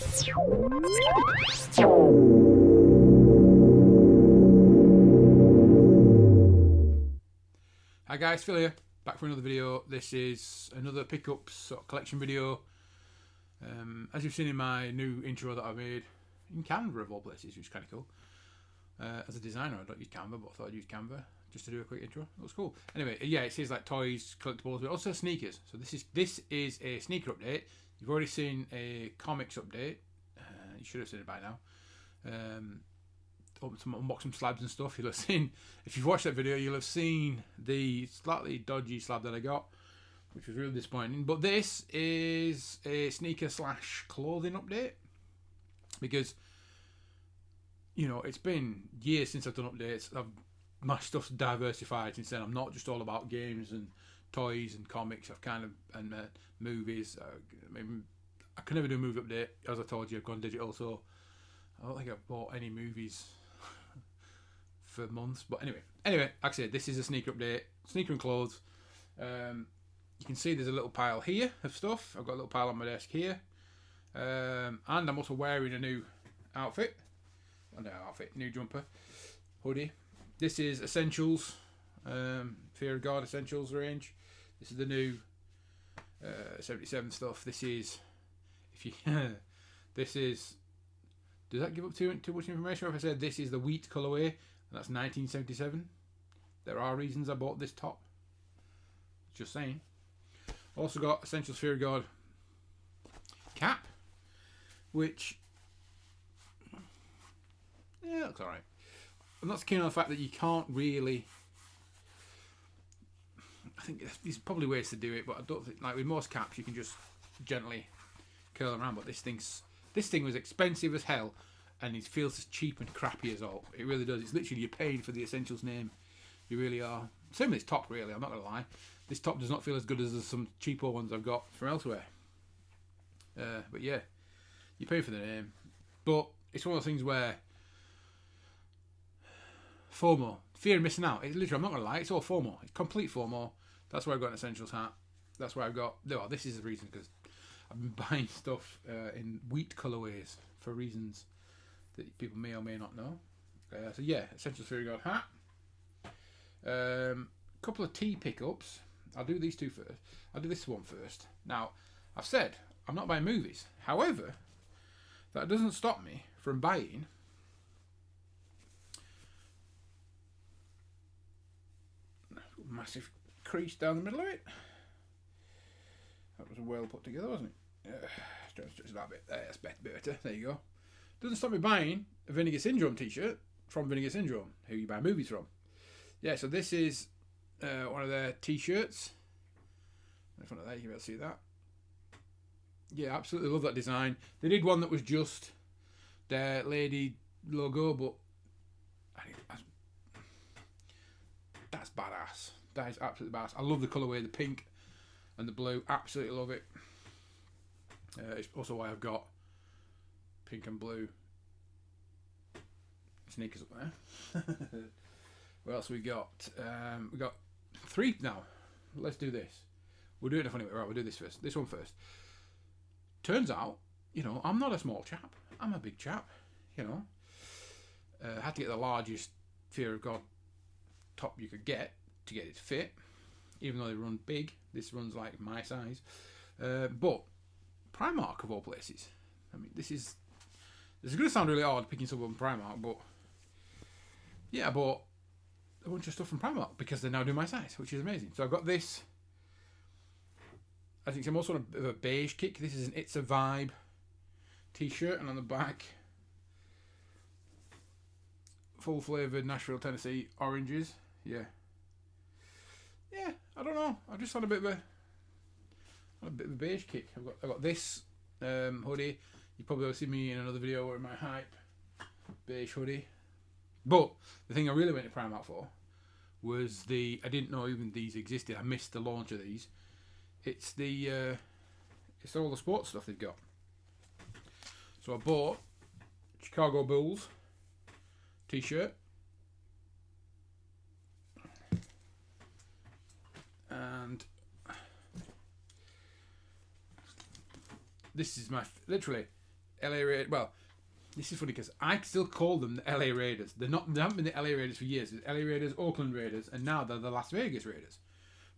Hi guys, Phil here, back for another video. This is another pickups sort of collection video. As you've seen in my new intro that I made in Canva of all places, which is kind of cool. As a designer, I don't use Canva, but I thought I'd use Canva just to do a quick intro. It was cool. Anyway, yeah, it says like toys, collectibles, but also sneakers. So this is a sneaker update. You've already seen a comics update. You should have seen it by now. Unbox some slabs and stuff. You'll have seen, if you've watched that video, you'll have seen the slightly dodgy slab that I got, which was really disappointing. But this is a sneaker / clothing update because, you know, it's been years since I've done updates. My stuff's diversified since then. I'm not just all about games and toys and comics. I've kind of, and movies. I can never do a movie update. As I told you, I've gone digital, so I don't think I've bought any movies for months. But anyway, like I said, this is a sneaker update, sneaker and clothes. You can see there's a little pile here of stuff. I've got a little pile on my desk here, and I'm also wearing a new outfit. New jumper, hoodie. This is Essentials, Fear of God Essentials range. This is the new 77 stuff. This is, if you, this is. Does that give up too much information? Or if I said this is the wheat colourway, and that's 1977, there are reasons I bought this top. Just saying. Also got Essentials Fear of God cap, which, yeah, looks alright. I'm not so keen on the fact that you can't really. I think there's probably ways to do it, but I don't think, like with most caps, you can just gently curl them around. But this thing was expensive as hell, and it feels as cheap and crappy as all. It really does. It's literally, you're paying for the Essentials name. You really are. Same with this top, really. I'm not gonna lie. This top does not feel as good as some cheaper ones I've got from elsewhere. But yeah, you pay for the name. But it's one of those things where FOMO, fear of missing out. It's literally, I'm not gonna lie, it's all FOMO. It's complete FOMO. That's why I've got an Essentials hat. That's why I've got. No, this is the reason, because I've been buying stuff in wheat colourways for reasons that people may or may not know. So yeah, Essentials Fear of God hat. Couple of tea pickups. I'll do these two first. I'll do this one first. Now, I've said I'm not buying movies. However, that doesn't stop me from buying massive crease down the middle of it. That was well put together, wasn't it? Stretch that bit. That's better. There you go. Doesn't stop me buying a Vinegar Syndrome t-shirt from Vinegar Syndrome, who you buy movies from. Yeah, so this is one of their t-shirts. In front of that, you can be able to see that. Yeah, absolutely love that design. They did one that was just their lady logo, but that's badass. That is absolutely badass. I love the colourway, the pink and the blue. Absolutely love it. It's also why I've got pink and blue sneakers up there. What else we got? We got 3 now. Let's do this. We'll do it in a funny way. Right, we'll do this first. This one first. Turns out, you know, I'm not a small chap. I'm a big chap. You know, I had to get the largest Fear of God top you could get to get it to fit. Even though they run big, this runs like my size. But Primark of all places. I mean, this is going to sound really odd picking something from Primark, but yeah, I bought a bunch of stuff from Primark because they now do my size, which is amazing. So I've got this. I think I'm also on a bit of a beige kick. This is an It's a Vibe t-shirt, and on the back, full flavoured Nashville, Tennessee oranges. Yeah, I don't know. I'm just on a bit of a beige kick. I've got this hoodie. You probably will see me in another video wearing my hype beige hoodie. But the thing I really went to Primark for was I didn't know even these existed. I missed the launch of these. It's all the sports stuff they've got. So I bought Chicago Bulls t-shirt. And this is my, literally, LA Raiders. Well, this is funny because I still call them the LA Raiders. They haven't been the LA Raiders for years. It's LA Raiders, Oakland Raiders, and now they're the Las Vegas Raiders.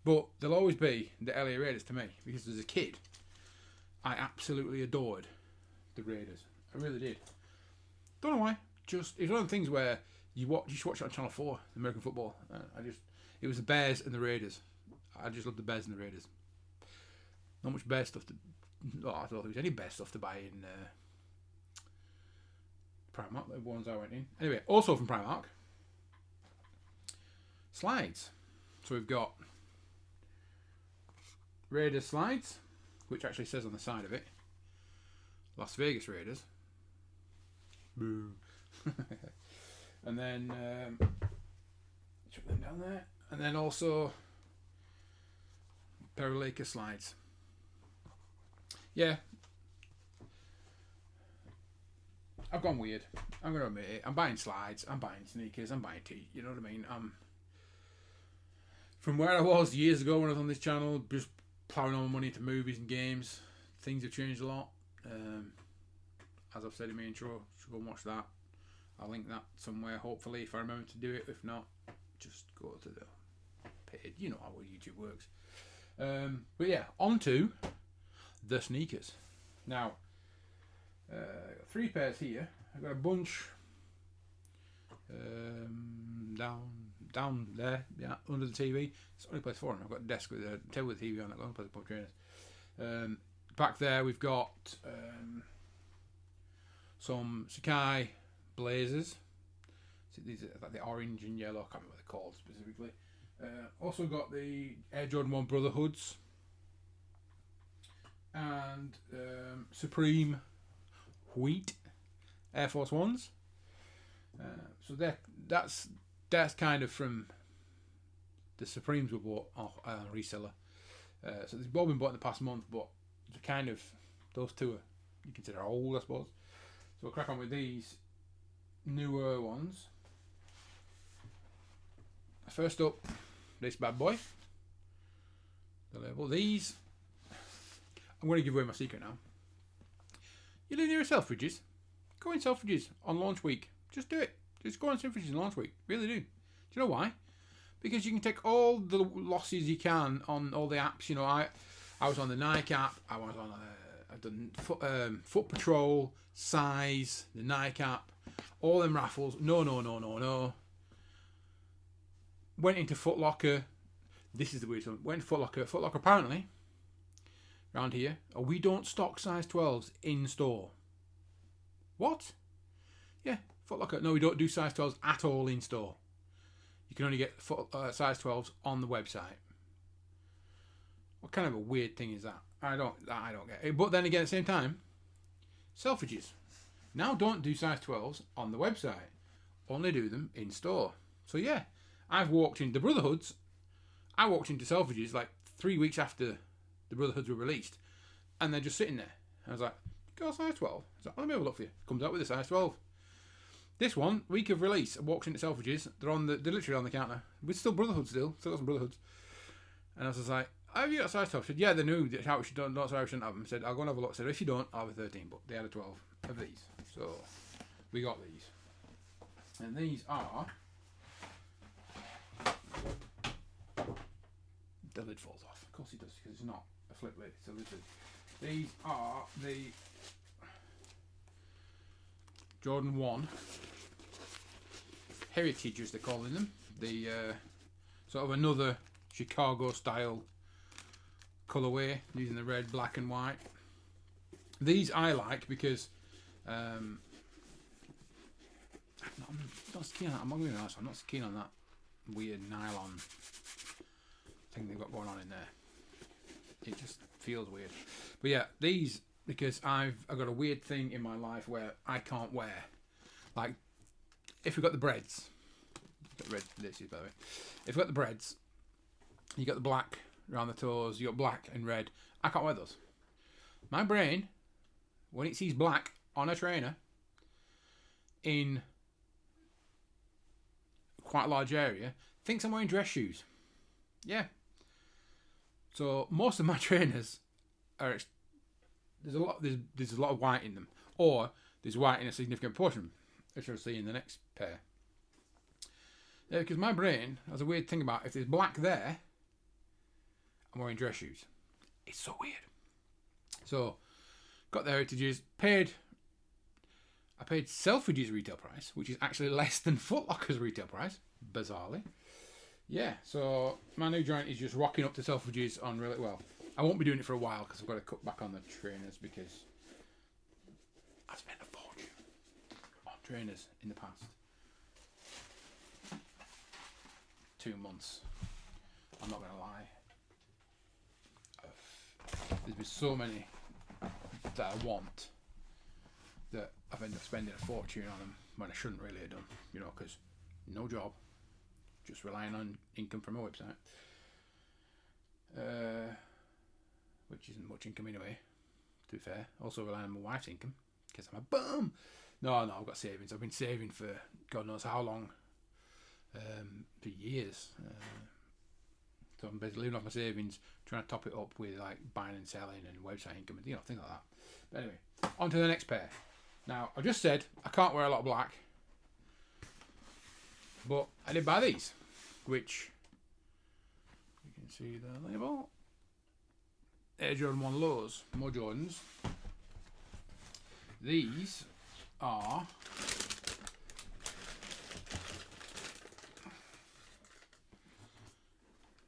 But they'll always be the LA Raiders to me because as a kid, I absolutely adored the Raiders. I really did. Don't know why. Just it's one of the things where you should watch it on Channel 4, American football. It was the Bears and the Raiders. I just loved the Bears and the Raiders. Not much Bear stuff I don't think there was any Bear stuff to buy in Primark, the ones I went in. Anyway, also from Primark, slides. So we've got Raiders slides, which actually says on the side of it, Las Vegas Raiders. Boo. And then, chuck them down there. And then also, a pair of Lakers slides. Yeah. I've gone weird. I'm going to admit it. I'm buying slides. I'm buying sneakers. I'm buying tea. You know what I mean? From where I was years ago when I was on this channel, just ploughing all my money into movies and games. Things have changed a lot. As I've said in my intro, should go and watch that. I'll link that somewhere, hopefully, if I remember to do it. If not, just go to the page. You know how YouTube works. But yeah, on to the sneakers. Now, I've got 3 pairs here. I've got a bunch down there, yeah, under the TV. It's the only place for them. I've got a desk with a table with TV on it. Only place to put trainers. Back there, we've got some Sakai Blazers. So these are like the orange and yellow. I can't remember what they're called specifically. Also got the Air Jordan 1 Brotherhoods and Supreme Wheat Air Force Ones. So that's kind of from the Supremes we bought off reseller. So they've all been bought in the past month, but they're kind of, those two are, you consider old, I suppose. So we'll crack on with these newer ones. First up, this bad boy. The label. These, I'm going to give away my secret now. You live near Selfridges, go in Selfridges on launch week. Just do it. Just go on Selfridges on launch week. Really do. Do you know why? Because you can take all the losses you can on all the apps. You know, I was on the Nike app. I was on I've done Foot Patrol, Size, the Nike app, all them raffles. No. Went into Foot Locker. This is the weird one. Went to Foot Locker. Foot Locker apparently, around here, we don't stock size 12s in store. What? Yeah, Foot Locker. No, we don't do size 12s at all in store. You can only get size 12s on the website. What kind of a weird thing is that? I don't get it. But then again, at the same time, Selfridges now don't do size 12s on the website. Only do them in store. So yeah, I've walked in the Brotherhoods. I walked into Selfridges like 3 weeks after the Brotherhoods were released, and they're just sitting there. I was like, "Got a size 12?" I was like, "Let me have a look for you." Comes out with a size 12. This one, week of release, I walked into Selfridges. They're literally on the counter. We're still Brotherhood still got some Brotherhoods. And I was just like, "Have you got a size 12?" I said, "Yeah, they're new. How we don't sorry, I shouldn't have them." I said, "I'll go and have a look." I said, "If you don't, I'll have a 13." But they had a 12 of these, so we got these. And these are, the lid falls off. Of course it does, because it's not a flip lid, it's a lid. These are the Jordan 1 Heritage, as they're calling them. The sort of another Chicago style colourway, using the red, black and white. These I like because I'm not so keen on that. I'm not going to be honest, I'm not so keen on that weird nylon thing they've got going on in there. It just feels weird. But yeah, these, because I've got a weird thing in my life where I can't wear, like, if we've got the breads, red, this is by the way, if we've got the breads, you got the black around the toes, you got black and red, I can't wear those. My brain, when it sees black on a trainer in quite a large area, thinks I'm wearing dress shoes. Yeah. So most of my trainers are, there's a lot of white in them. or there's white in a significant portion, which you'll see in the next pair. Because my brain has a weird thing about if there's black there, I'm wearing dress shoes. It's so weird. So, got the Heritages, I paid Selfridges retail price, which is actually less than Foot Locker's retail price, bizarrely. Yeah, so my new joint is just rocking up to Selfridges on really well. I won't be doing it for a while because I've got to cut back on the trainers because I've spent a fortune on trainers in the past 2 months. I'm not going to lie. There's been so many that I want that I've ended up spending a fortune on them when I shouldn't really have done, because no job, just relying on income from a website, which isn't much income anyway, to be fair. Also relying on my wife's income, because I'm a bum. No, I've got savings. I've been saving for God knows how long, for years. So I'm basically living off my savings, trying to top it up with like buying and selling and website income and things like that. But anyway, on to the next pair. Now, I've just said I can't wear a lot of black, but I did buy these, which you can see the label. Air Jordan 1 Lows, more Jordans. These are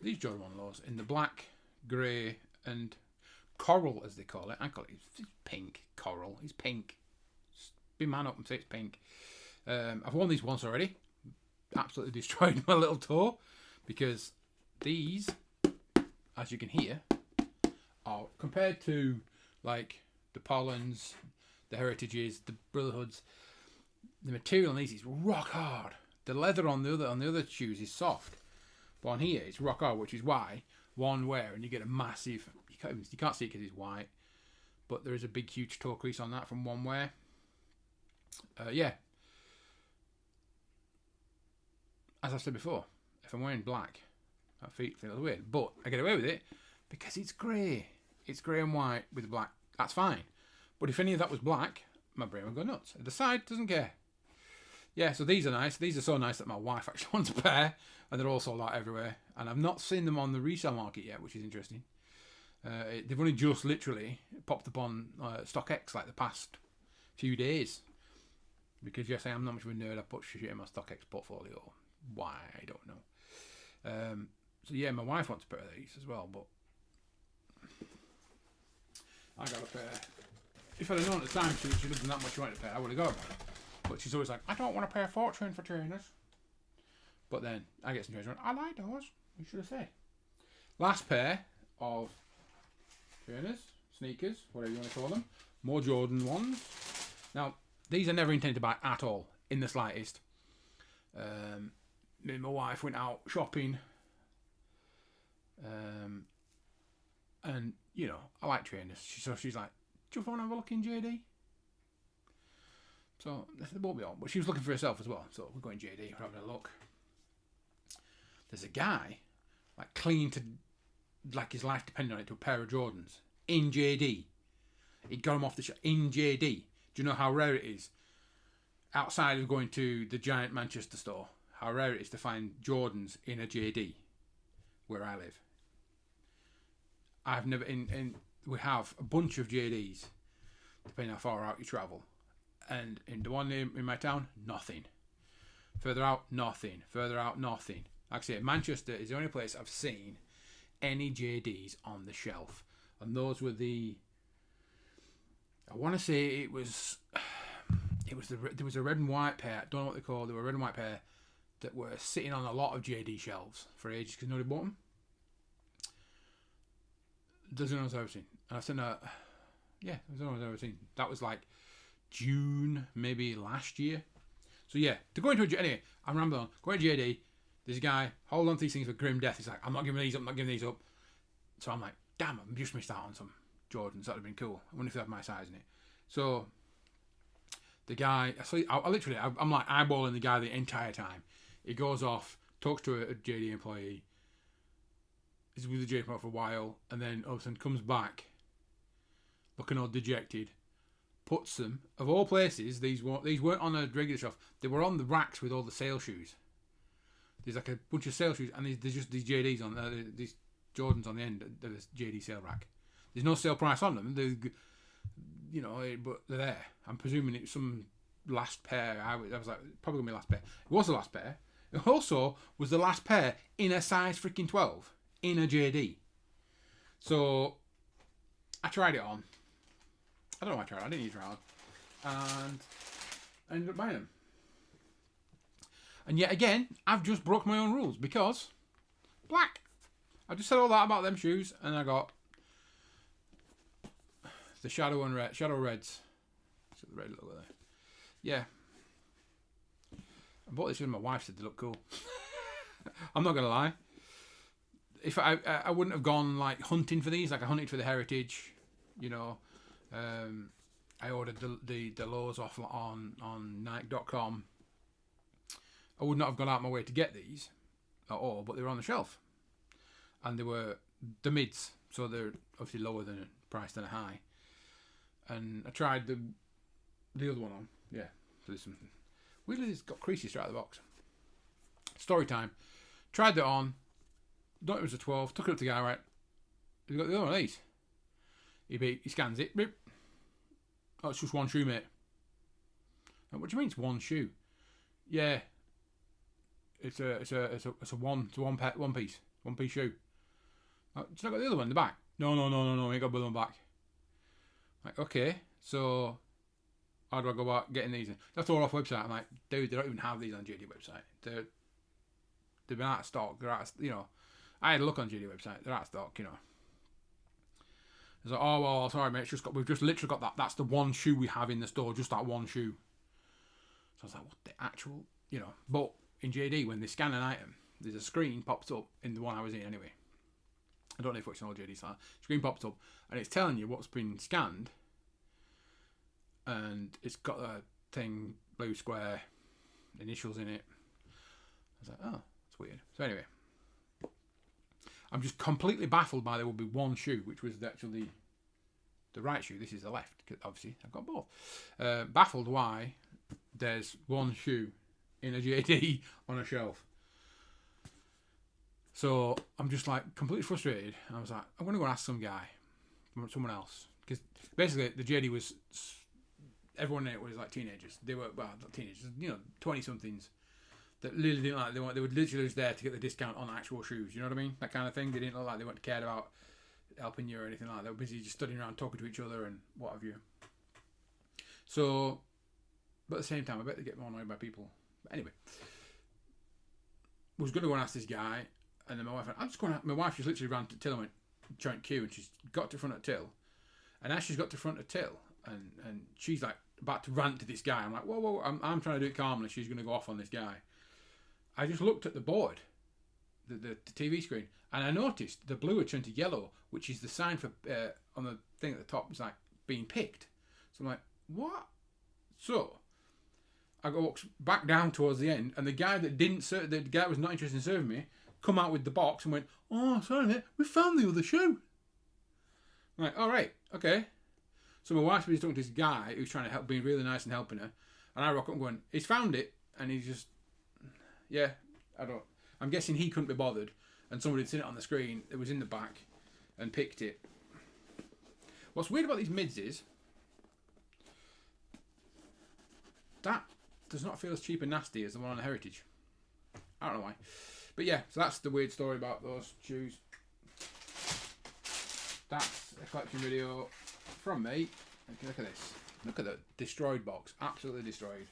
these Jordan 1 Lows in the black, grey and coral, as they call it. I call it it's pink. Coral. It's pink. Be man up and say it's pink. I've worn these once already. Absolutely destroyed my little toe because these, as you can hear, are compared to like the Pollens, the Heritages, the Brotherhoods. The material on these is rock hard. The leather on the other shoes is soft, but on here it's rock hard, which is why one wear and you get a massive. You can't see it because it's white, but there is a big, huge toe crease on that from one wear. Yeah. As I said before, if I'm wearing black, my feet feel weird, but I get away with it because it's grey. It's grey and white with black. That's fine. But if any of that was black, my brain would go nuts. The side doesn't care. Yeah, so these are nice. These are so nice that my wife actually wants a pair, and they're all sold out everywhere. And I've not seen them on the resale market yet, which is interesting. They've only just literally popped up on StockX like the past few days. Because yes, I am not much of a nerd. I put shit in my StockX portfolio. Why? I don't know. So yeah, my wife wants a pair of these as well, but I got a pair. If I'd have known at the time she doesn't that much want a pair, I would have gone. But she's always like, I don't want to pay a fortune for trainers. But then I get some trainers. I like those. You should have said. Last pair of trainers, sneakers, whatever you want to call them. More Jordan ones. Now, these are never intended to buy at all, in the slightest. Me and my wife went out shopping. And, I like trainers. So she's like, do you want to have a look in JD? So, they won't be on. But she was looking for herself as well. So, we're going JD, we're having a look. There's a guy, like, clinging to, like, his life depending on it, to a pair of Jordans in JD. He got them off the shop in JD. Do you know how rare it is? Outside of going to the giant Manchester store, how rare it is to find Jordans in a JD where I live. I've never we have a bunch of JDs depending how far out you travel, and in the one in my town, nothing. Further out, nothing. Further out, nothing. Like I say, Manchester is the only place I've seen any JDs on the shelf, and those were I want to say there was a red and white pair. I don't know what they're called. They were a red and white pair that were sitting on a lot of JD shelves for ages because nobody bought them. Doesn't know what I've ever seen. And I've seen there's no one I've ever seen. That was like June, maybe last year. So yeah, to go into anyway, I'm rambling on. Going to JD, this guy, hold on to these things for grim death. He's like, I'm not giving these up, So I'm like, damn, I've just missed out on some Jordans. That'd have been cool. I wonder if they have my size in it. So the guy, I'm like eyeballing the guy the entire time. He goes off, talks to a JD employee. He's with the JD for a while, and then all of a sudden comes back, looking all dejected, puts them, of all places, these weren't on a regular shelf. They were on the racks with all the sale shoes. There's like a bunch of sale shoes, and there's just these JDs on these Jordans on the end of this JD sale rack. There's no sale price on them. But they're there. I'm presuming it's some last pair. I was like, probably gonna be last pair. It was the last pair. It also was the last pair in a size freaking 12 in a JD. So I tried it on. I don't know why I tried it. I didn't need to try it on. And I ended up buying them. And yet again, I've just broke my own rules because black. I just said all that about them shoes, and I got the shadow reds. So the red logo there. Yeah. I bought this because my wife said they look cool. I'm not gonna lie. If I wouldn't have gone like hunting for these, like I hunted for the Heritage, I ordered the lows off on Nike.com. I would not have gone out my way to get these at all, but they were on the shelf, and they were the mids, so they're obviously lower than a price than a high. And I tried the other one on, yeah. So there's something. Weirdly, it's got creases straight out of the box. Story time. Tried that on. Thought it was a 12. Took it up to the guy, right? He's got the other one of these. He scans it. Beep. Oh, it's just one shoe, mate. What do you mean it's one shoe? Yeah. It's a one piece shoe. Oh, it's not got the other one in the back. No. We ain't got the other one back. Like, okay, so how do I go about getting these? That's all off website. I'm like, dude, they don't even have these on JD website. They've been out of stock. They're out of, I had a look on JD website. They're out of stock, It's like, oh well, sorry mate, we've just literally got that. That's the one shoe we have in the store, just that one shoe. So I was like, what the actual, But in JD, when they scan an item, there's a screen pops up in the one I was in anyway. I don't know if it's an old JD style. Screen pops up and it's telling you what's been scanned, and it's got a thing, blue square, initials in it. I was like, oh, that's weird. So anyway, I'm just completely baffled by there will be one shoe, which was actually the right shoe. This is the left, because obviously I've got both. Baffled why there's one shoe in a JD on a shelf. So I'm just like completely frustrated. And I was like, I'm going to go and ask someone else. Because basically the JD was, everyone in it was like teenagers. They were, well, not teenagers, 20-somethings that really didn't like, they were literally just there to get the discount on actual shoes. You know what I mean? That kind of thing. They didn't look like they weren't cared about helping you or anything like that. They were busy just studying around talking to each other and what have you. So, but at the same time, I bet they get more annoyed by people. But anyway, I was going to go and ask this guy. And then my wife just literally ran to till and went joint queue, and she's got to front of till. And as she's got to front of till, and she's like about to rant to this guy, I'm like, whoa, I'm trying to do it calmly. She's going to go off on this guy. I just looked at the board, the TV screen, and I noticed the blue had turned to yellow, which is the sign for on the thing at the top was like being picked. So I'm like, what? So I go back down towards the end, and the guy that was not interested in serving me, come out with the box and went, oh, sorry mate, we found the other shoe. I'm like, all right, okay. So my wife's been talking to this guy who's trying to help, being really nice and helping her, and I rock up and going, he's found it, and he's just, yeah, I'm guessing he couldn't be bothered, and somebody had seen it on the screen, it was in the back, and picked it. What's weird about these mids is, that does not feel as cheap and nasty as the one on the Heritage. I don't know why. But yeah, so that's the weird story about those shoes. That's a collection video from me. Look at this. Look at the destroyed box. Absolutely destroyed.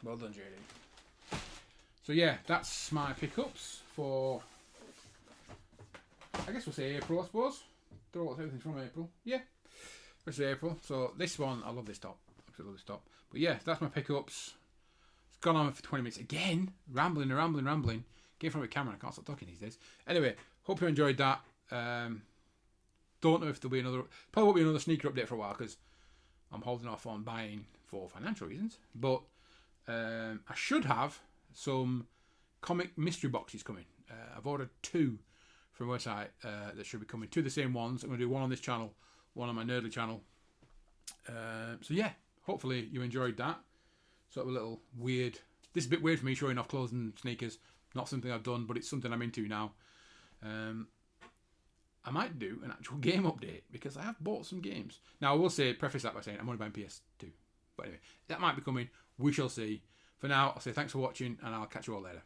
Well done, JD. So yeah, that's my pickups for, I guess we'll say April, I suppose. Everything's from April. Yeah. It's April. So this one, I love this top. Absolutely love this top. But yeah, that's my pickups. Gone on for 20 minutes again, rambling. Get in front of a camera, I can't stop talking these days. Anyway, hope you enjoyed that. Don't know if there'll be probably won't be another sneaker update for a while because I'm holding off on buying for financial reasons. But I should have some comic mystery boxes coming. I've ordered 2 from a website that should be coming. 2 of the same ones. I'm going to do one on this channel, one on my Nerdly channel. So yeah, hopefully you enjoyed that. Sort of a little weird. This is a bit weird for me showing off clothes and sneakers. Not something I've done, but it's something I'm into now. I might do an actual game update because I have bought some games. Now I will preface that by saying I'm only buying PS2. But anyway, that might be coming. We shall see. For now, I'll say thanks for watching and I'll catch you all later.